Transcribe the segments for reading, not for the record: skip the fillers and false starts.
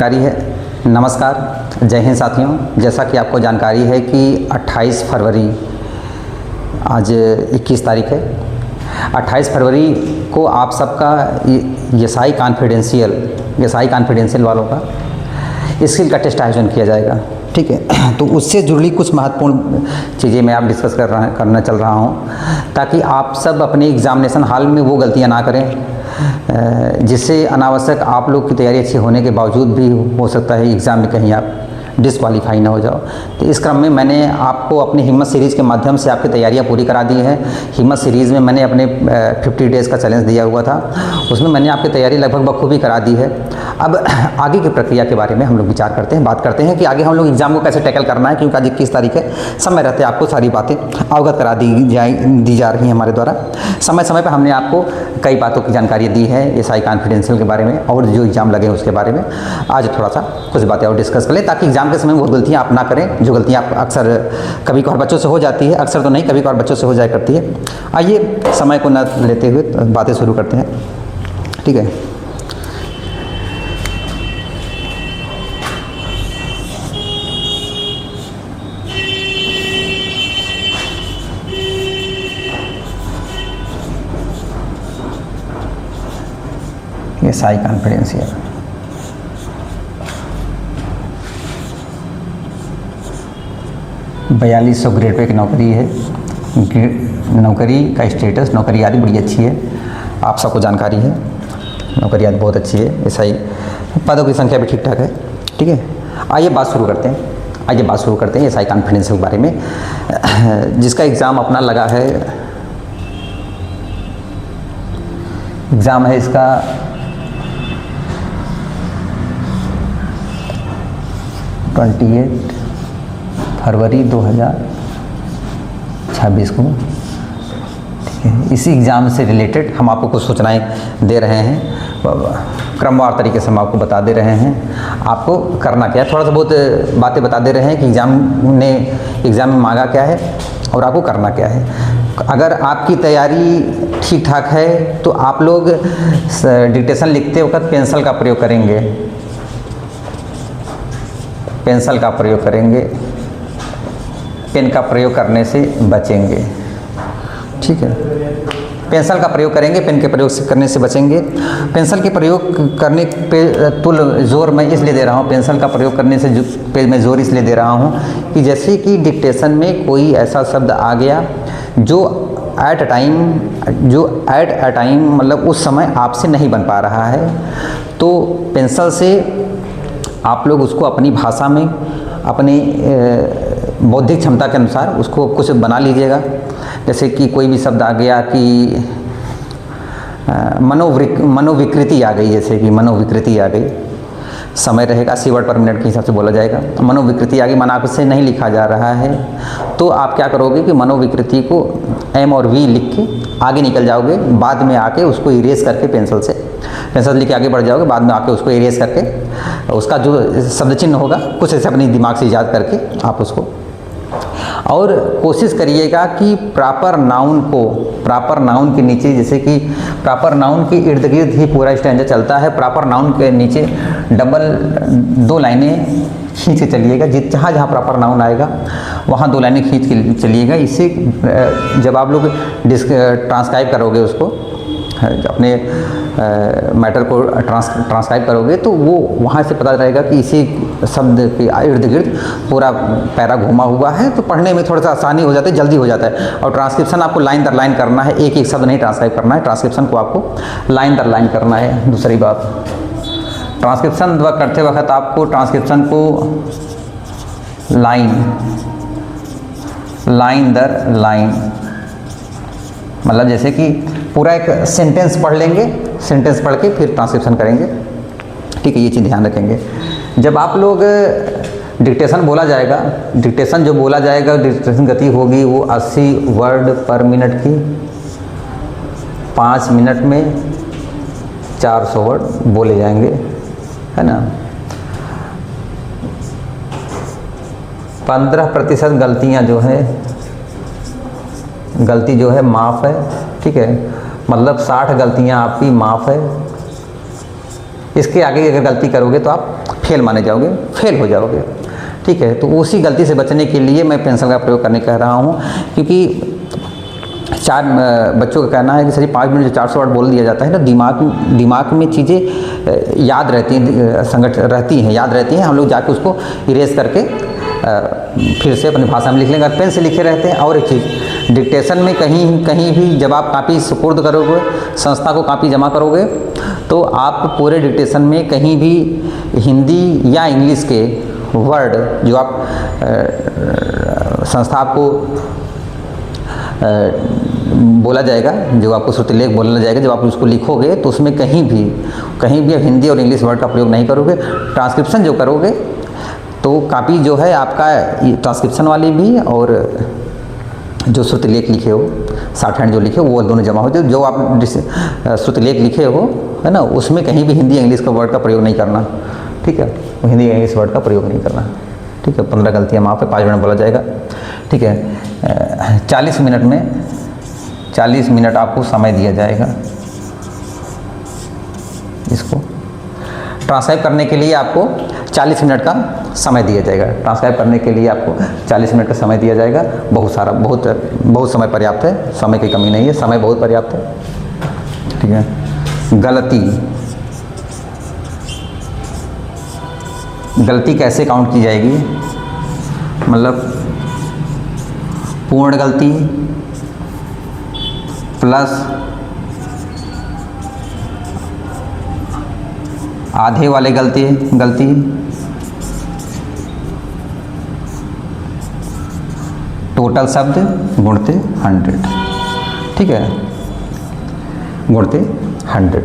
जानकारी है। नमस्कार, जय हिंद साथियों। जैसा कि आपको जानकारी है कि 28 फरवरी, आज 21 तारीख है। 28 फरवरी को आप सबका एसआई कॉन्फिडेंशियल वालों का स्किल का टेस्ट आयोजन किया जाएगा। ठीक है, तो उससे जुड़ी कुछ महत्वपूर्ण चीज़ें मैं आप डिस्कस करना चल रहा हूँ, ताकि आप सब अपने एग्ज़ामिनेशन हॉल में वो गलतियाँ ना करें जिससे अनावश्यक आप लोग की तैयारी अच्छी होने के बावजूद भी हो सकता है एग्ज़ाम में कहीं आप डिसक्वालीफाई ना हो जाओ। तो इस क्रम में मैंने आपको अपनी हिम्मत सीरीज़ के माध्यम से आपकी तैयारियां पूरी करा दी हैं। हिम्मत सीरीज़ में मैंने अपने 50 डेज़ का चैलेंज दिया हुआ था, उसमें मैंने आपकी तैयारी लगभग बखूबी करा दी है। अब आगे की प्रक्रिया के बारे में हम लोग विचार करते हैं, बात करते हैं कि आगे हम लोग एग्ज़ाम को कैसे टैकल करना है, क्योंकि आज 21 तारीख है। समय रहते आपको सारी बातें अवगत करा दी जा रही हैं हमारे द्वारा। समय समय पर हमने आपको कई बातों की जानकारी दी है एसआई कॉन्फिडेंशियल के बारे में और जो एग्ज़ाम लगे उसके बारे में। आज थोड़ा सा कुछ बातें और डिस्कस कर लें, ताकि एग्ज़ाम के समय बहुत गलतियाँ आप ना करें, जो गलतियाँ आप अक्सर कभी कभार बच्चों से हो जाती है, अक्सर तो नहीं, कभी कभार बच्चों से हो जाया करती है। आइए समय को न लेते हुए बातें शुरू करते हैं। ठीक है, एसआई कॉन्फिडेंशियल 4200 ग्रेड पे एक नौकरी है। नौकरी का स्टेटस, नौकरी आदि बड़ी अच्छी है, आप सबको जानकारी है। नौकरी आदि बहुत अच्छी है, एसआई पदों की संख्या भी ठीक ठाक है। ठीक है, आइए बात शुरू करते हैं एसआई कॉन्फिडेंशियल के बारे में, जिसका एग्ज़ाम अपना लगा है। एग्ज़ाम है इसका 28 फरवरी 2026 को। ठीक है, इसी एग्ज़ाम से रिलेटेड हम आपको कुछ सूचनाएं दे रहे हैं, क्रमवार तरीके से हम आपको बता दे रहे हैं आपको करना क्या है। थोड़ा सा बहुत बातें बता दे रहे हैं कि एग्ज़ाम में मांगा क्या है और आपको करना क्या है। अगर आपकी तैयारी ठीक ठाक है तो आप लोग डिक्टेशन लिखते वक्त पेंसिल का प्रयोग करेंगे, पेन का प्रयोग करने से बचेंगे। ठीक है, पेंसिल का प्रयोग करेंगे, पेन के प्रयोग करने से बचेंगे। पेंसिल के प्रयोग करने पे जोर मैं इसलिए दे रहा हूँ, पेंसिल का प्रयोग करने से पे मैं जोर इसलिए दे रहा हूँ कि जैसे कि डिक्टेशन में कोई ऐसा शब्द आ गया जो एट अ टाइम मतलब उस समय आपसे नहीं बन पा रहा है, तो पेंसिल से आप लोग उसको अपनी भाषा में अपनी बौद्धिक क्षमता के अनुसार उसको कुछ बना लीजिएगा। जैसे कि कोई भी शब्द आ गया कि मनोविकृति आ गई, जैसे कि मनोविकृति आ गई, समय रहेगा 80 वर्ड पर मिनट के हिसाब से बोला जाएगा। मनोविकृति आ गई, मन आपसे नहीं लिखा जा रहा है, तो आप क्या करोगे कि मनोविकृति को एम और वी लिख के आगे निकल जाओगे, बाद में आके उसको इरेज करके पेंसिल लेके आगे बढ़ जाओगे, बाद में आके उसको इरेज करके उसका जो शब्द चिन्ह होगा कुछ ऐसे अपने दिमाग से ईजाद करके आप उसको, और कोशिश करिएगा कि प्रॉपर नाउन के नीचे, जैसे कि प्रॉपर नाउन के इर्द गिर्द ही पूरा स्टैंजा चलता है, प्रॉपर नाउन के नीचे डबल 2 लाइनें खींच के चलिएगा। जहाँ प्रॉपर नाउन आएगा वहाँ 2 लाइनें खींच के चलिएगा। इससे जब आप लोग ट्रांसक्राइब करोगे, उसको अपने मैटर को ट्रांसक्राइब करोगे, तो वो वहाँ से पता रहेगा कि इसी शब्द के इर्द गिर्द पूरा पैरा घुमा हुआ है, तो पढ़ने में थोड़ा सा आसानी हो जाता है, जल्दी हो जाता है। और ट्रांसक्रिप्शन आपको लाइन दर लाइन करना है, एक शब्द नहीं ट्रांसक्राइब करना है, ट्रांसक्रिप्शन को आपको लाइन दर लाइन करना है। दूसरी बात, ट्रांसक्रिप्शन करते वक्त आपको ट्रांसक्रिप्शन को लाइन दर लाइन, मतलब जैसे कि पूरा एक सेंटेंस पढ़ लेंगे, सेंटेंस पढ़ के फिर ट्रांसक्रिप्शन करेंगे। ठीक है, ये चीज़ ध्यान रखेंगे। जब आप लोग डिक्टेशन जो बोला जाएगा, डिक्टेशन गति होगी वो 80 वर्ड पर मिनट की, 5 मिनट में 400 वर्ड बोले जाएंगे, है ना। 15% गलती जो है माफ़ है। ठीक है, मतलब 60 गलतियाँ आपकी माफ़ है। इसके आगे अगर गलती करोगे तो आप फेल माने जाओगे, फेल हो जाओगे। ठीक है, तो उसी गलती से बचने के लिए मैं पेंसिल का प्रयोग करने कह रहा हूँ, क्योंकि बच्चों का कहना है कि सर 5 मिनट 400 वर्ड बोल दिया जाता है ना, दिमाग में चीज़ें याद रहती हैं, संगठ रहती हैं, याद रहती हैं, हम लोग जाके उसको इरेज करके फिर से अपनी भाषा में लिख लेंगे। पेन से लिखे रहते हैं। और एक चीज़, डिक्टेशन में कहीं भी जब आप कापी सुपुर्द करोगे, संस्था को कापी जमा करोगे, तो आप पूरे डिक्टेशन में कहीं भी हिंदी या इंग्लिश के वर्ड जो आप संस्था आपको बोला जाएगा, जो आपको श्रुतिलेख बोला जाएगा, जब आप उसको लिखोगे तो उसमें कहीं भी आप हिंदी और इंग्लिश वर्ड का प्रयोग नहीं करोगे। ट्रांसक्रिप्शन जो करोगे तो कापी जो है आपका ट्रांसक्रिप्शन वाली भी और जो श्रुतिलेख लिखे हो, शॉर्ट हैंड जो लिखे हो, वो दोनों जमा हो जाए। जो आप श्रुतिलेख लिखे हो है ना, उसमें कहीं भी हिंदी इंग्लिश का वर्ड का प्रयोग नहीं करना। ठीक है, वो हिंदी इंग्लिश वर्ड का प्रयोग नहीं करना। ठीक है, 15 गलतियाँ माफ़ है, 5 मिनट बोला जाएगा। ठीक है, 40 मिनट आपको समय दिया जाएगा। इसको ट्रांसक्राइब करने के लिए आपको 40 मिनट का समय दिया जाएगा। ट्रांसक्राइब करने के लिए आपको 40 मिनट का समय दिया जाएगा। बहुत समय पर्याप्त है, समय की कमी नहीं है, समय बहुत पर्याप्त है। ठीक है, गलती कैसे काउंट की जाएगी, मतलब पूर्ण गलती प्लस आधे वाले गलती टोटल शब्द गुणते 100। ठीक है, गुणते 100,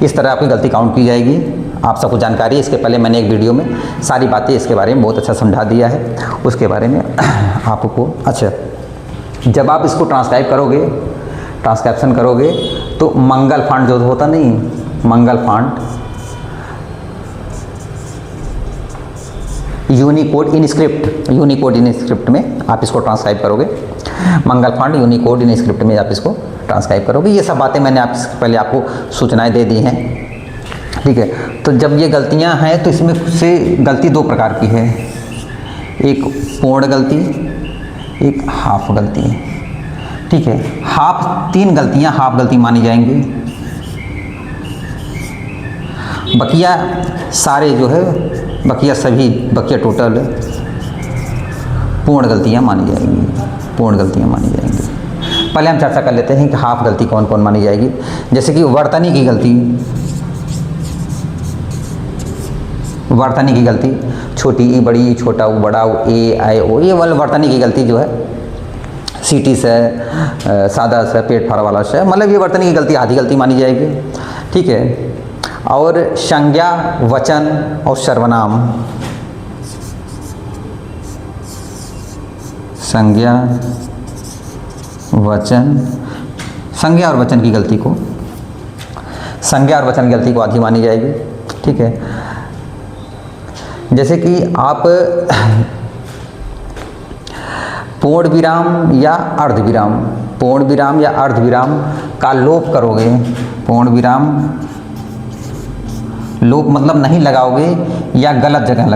इस तरह आपकी गलती काउंट की जाएगी। आप सबको जानकारी है, इसके पहले मैंने एक वीडियो में सारी बातें इसके बारे में बहुत अच्छा समझा दिया है, उसके बारे में आपको। अच्छा, जब आप इसको ट्रांसक्रिप्शन करोगे तो मंगल फांट जो होता नहीं, मंगल फांट यूनिकोड इन स्क्रिप्ट में आप इसको ट्रांसक्राइब करोगे। मंगल फांट यूनिकोड इन स्क्रिप्ट में आप इसको ट्रांसक्राइब करोगे। ये सब बातें मैंने पहले आपको सूचनाएं दे दी हैं। ठीक है, तो जब ये गलतियां हैं तो इसमें से गलती 2 प्रकार की है, एक पूर्ण गलती, एक हाफ गलती। ठीक है, 3 गलतियां हाफ गलती मानी जाएंगी, बकिया सारे जो है बकिया टोटल पूर्ण गलतियां मानी जाएंगी। पहले हम चर्चा कर लेते हैं कि हाफ गलती कौन कौन मानी जाएगी। जैसे कि वर्तनी की गलती, छोटी ई बड़ी, छोटा ऊ बड़ा, ए आई ओ, ये वाला वर्तनी की गलती जो है, सीटी से सादा से पेट फाड़ा वाला से, मतलब ये वर्तनी की गलती आधी गलती मानी जाएगी। ठीक है, और संज्ञा, वचन और सर्वनाम, संज्ञा और वचन की गलती को आधी मानी जाएगी। ठीक है, जैसे कि आप पूर्ण विराम या अर्धविराम का लोप करोगे, लोप मतलब नहीं लगाओगे या गलत जगह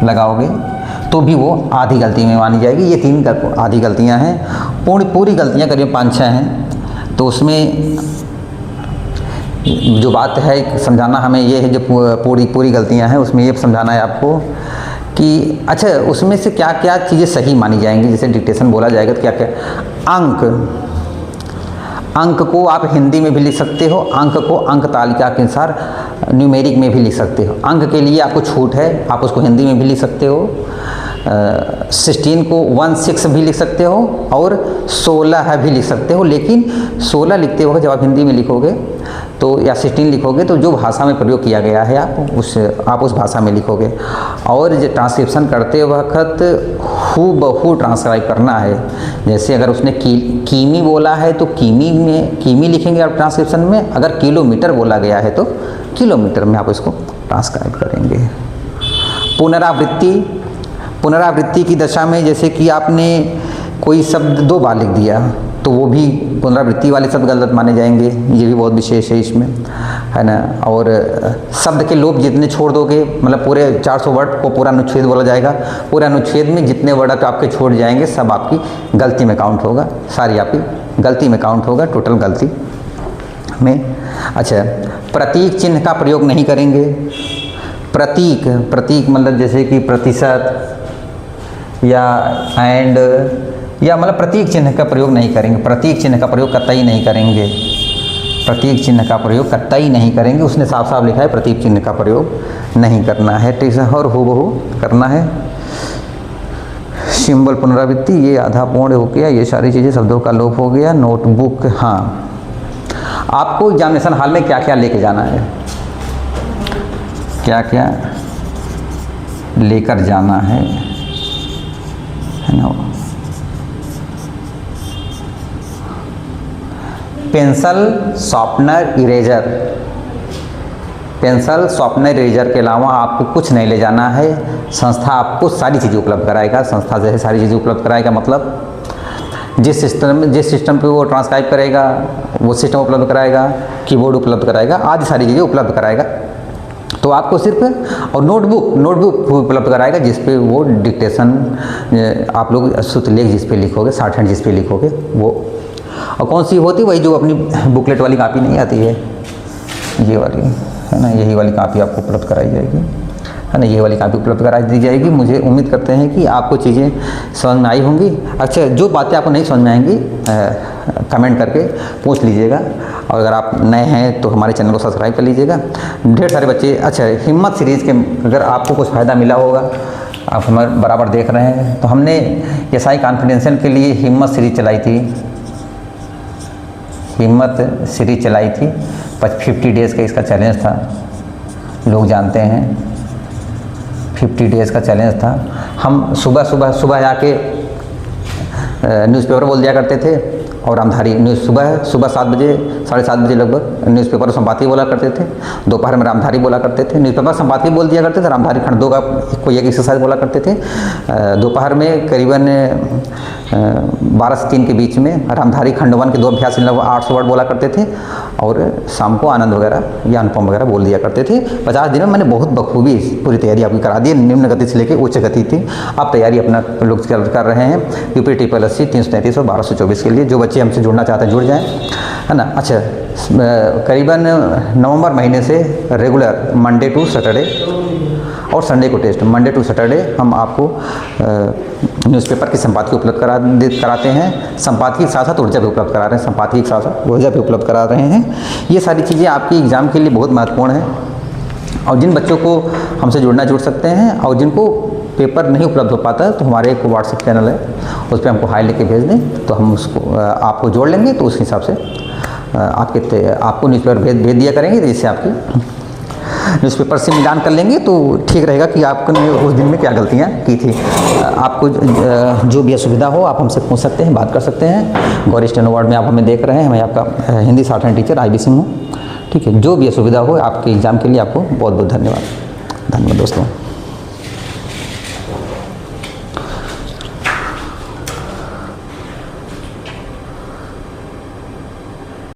लगाओगे तो भी वो आधी गलती में मानी जाएगी। ये 3 आधी गलतियां हैं। पूरी गलतियां करीब 5-6 हैं। तो उसमें जो बात है समझाना हमें ये है, जो पूरी गलतियां हैं उसमें ये समझाना है आपको कि अच्छा उसमें से क्या क्या चीज़ें सही मानी जाएंगी। जैसे डिक्टेशन बोला जाएगा तो क्या क्या, अंक को आप हिंदी में भी लिख सकते हो, अंक को अंक तालिका के अनुसार न्यूमेरिक में भी लिख सकते हो। अंक के लिए आपको छूट है, आप उसको हिंदी में भी लिख सकते हो। 16 को 16 भी लिख सकते हो और 16 भी लिख सकते हो। लेकिन 16 लिखते वक्त जब आप हिंदी में लिखोगे तो या 16 लिखोगे तो जो भाषा में प्रयोग किया गया है आप उस भाषा में लिखोगे। और जो ट्रांसक्रिप्शन करते वक्त हूबहू ट्रांसक्राइब करना है। जैसे अगर उसने किमी बोला है तो किमी लिखेंगे आप ट्रांसक्रिप्शन में, अगर किलोमीटर बोला गया है तो किलोमीटर में आप इसको ट्रांसक्राइब करेंगे। पुनरावृत्ति की दशा में जैसे कि आपने कोई शब्द 2 बार लिख दिया, तो वो भी पुनरावृत्ति वाले शब्द गलत माने जाएंगे, ये भी बहुत विशेष है इसमें, है ना। और शब्द के लोप जितने छोड़ दोगे, मतलब पूरे 400 वर्ड को पूरा अनुच्छेद बोला जाएगा, पूरे अनुच्छेद में जितने वर्ड आपके छोड़ जाएंगे सब आपकी गलती में काउंट होगा, सारी आपकी गलती में काउंट होगा, टोटल गलती में। अच्छा, प्रतीक चिन्ह का प्रयोग नहीं करेंगे। प्रतीक मतलब जैसे कि प्रतिशत या एंड, या मतलब प्रतीक चिन्ह का प्रयोग नहीं करेंगे। प्रतीक चिन्ह का प्रयोग कतई नहीं करेंगे। प्रतीक चिन्ह का प्रयोग कतई नहीं करेंगे, उसने साफ साफ लिखा है प्रतीक चिन्ह का प्रयोग नहीं करना है, ठीक है। और हूबहू करना है। सिंबल पुनरावृत्ति, ये आधा पूर्ण हो गया, ये सारी चीज़ें शब्दों का लोप हो गया। नोटबुक, हाँ, आपको एग्जामिनेशन हॉल में क्या क्या लेके जाना है, क्या क्या लेकर जाना है ना। Pencil, sharpener, eraser. Pencil, sharpener, eraser के अलावा आपको कुछ नहीं ले जाना है। संस्था आपको सारी चीज़ें उपलब्ध कराएगा। संस्था जो है सारी चीज़ें उपलब्ध कराएगा, मतलब जिस सिस्टम पे वो ट्रांसक्राइब करेगा वो सिस्टम उपलब्ध कराएगा, कीबोर्ड उपलब्ध कराएगा, आदि सारी चीज़ें उपलब्ध कराएगा। तो आपको सिर्फ, और नोटबुक उपलब्ध कराएगा जिस पे वो डिक्टेशन आप लोग श्रुतलेख जिस पे लिखोगे, शॉर्ट हैंड जिस पे लिखोगे वो। और कौन सी होती है, वही जो अपनी बुकलेट वाली कापी नहीं आती है, ये वाली, है ना, यही वाली कापी आपको उपलब्ध कराई जाएगी, है ना, ये वाली कापी उपलब्ध करा दी जाएगी। मुझे उम्मीद करते हैं कि आपको चीज़ें समझ में आई होंगी। अच्छा, जो बातें आपको नहीं समझ में आएंगी कमेंट करके पूछ लीजिएगा, और अगर आप नए हैं तो हमारे चैनल को सब्सक्राइब कर लीजिएगा। ढेर सारे बच्चे, अच्छा, हिम्मत सीरीज़ के अगर आपको कुछ फ़ायदा मिला होगा, आप हमारे बराबर देख रहे हैं, तो हमने एसआई कॉन्फिडेंशियल के लिए हिम्मत सीरीज़ चलाई थी। हिम्मत सीरीज़ चलाई थी, 50 डेज़ का इसका चैलेंज था, लोग जानते हैं। 50 डेज़ का चैलेंज था। हम सुबह जाके न्यूज़पेपर बोल दिया करते थे, और रामधारी न्यूज़ सुबह 7 बजे, 7:30 बजे लगभग न्यूज़पेपर संपादकीय बोला करते थे। दोपहर में रामधारी बोला करते थे। न्यूज़पेपर संपादकीय बोल दिया करते थे, रामधारी खंड 2 का कोई एक एक्सरसाइज बोला करते थे। दोपहर में करीबन 12 से 3 के बीच में रामधारी खंड 1 के 2 अभ्यास लगभग 800 वर्ड बोला करते थे, और शाम को आनंद वगैरह या अनुपम वगैरह बोल दिया करते थे। 50 दिन में मैंने बहुत बखूबी पूरी तैयारी आपकी करा दी। निम्न गति से लेकर उच्च गति थी। आप तैयारी अपना लोग कर रहे हैं। यूपी SSC 333 और 1224 के लिए जो बच्चे हमसे जुड़ना चाहते हैं जुड़ जाएं, है ना। अच्छा, करीबन नवंबर महीने से रेगुलर मंडे टू सैटरडे और संडे को टेस्ट, मंडे टू सैटरडे हम आपको न्यूज़पेपर की संपादकीय उपलब्ध कराते हैं। संपादकीय के साथ साथ ऊर्जा भी उपलब्ध करा रहे हैं। संपादकीय के साथ साथ ऊर्जा भी उपलब्ध करा रहे हैं। ये सारी चीज़ें आपकी एग्ज़ाम के लिए बहुत महत्वपूर्ण है। और जिन बच्चों को हमसे जुड़ सकते हैं, और जिनको पेपर नहीं उपलब्ध हो पाता है, तो हमारे एक व्हाट्सएप चैनल है, उस पर हमको हाई लेके भेज दें, तो हम उसको आपको जोड़ लेंगे। तो उस हिसाब से आपको न्यूज़पेपर भेज दिया करेंगे, तो इससे आपकी न्यूज़पेपर से मिलान कर लेंगे, तो ठीक रहेगा कि आपने उस दिन में क्या गलतियाँ की थी। आपको जो भी असुविधा हो आप हमसे पूछ सकते हैं, बात कर सकते हैं। गौरी स्टेनो अवार्ड में आप हमें देख रहे हैं, मैं आपका Hindi short hand teacher IB Singh हूँ, ठीक है। जो भी असुविधा हो आपके एग्ज़ाम के लिए आपको बहुत बहुत धन्यवाद दोस्तों।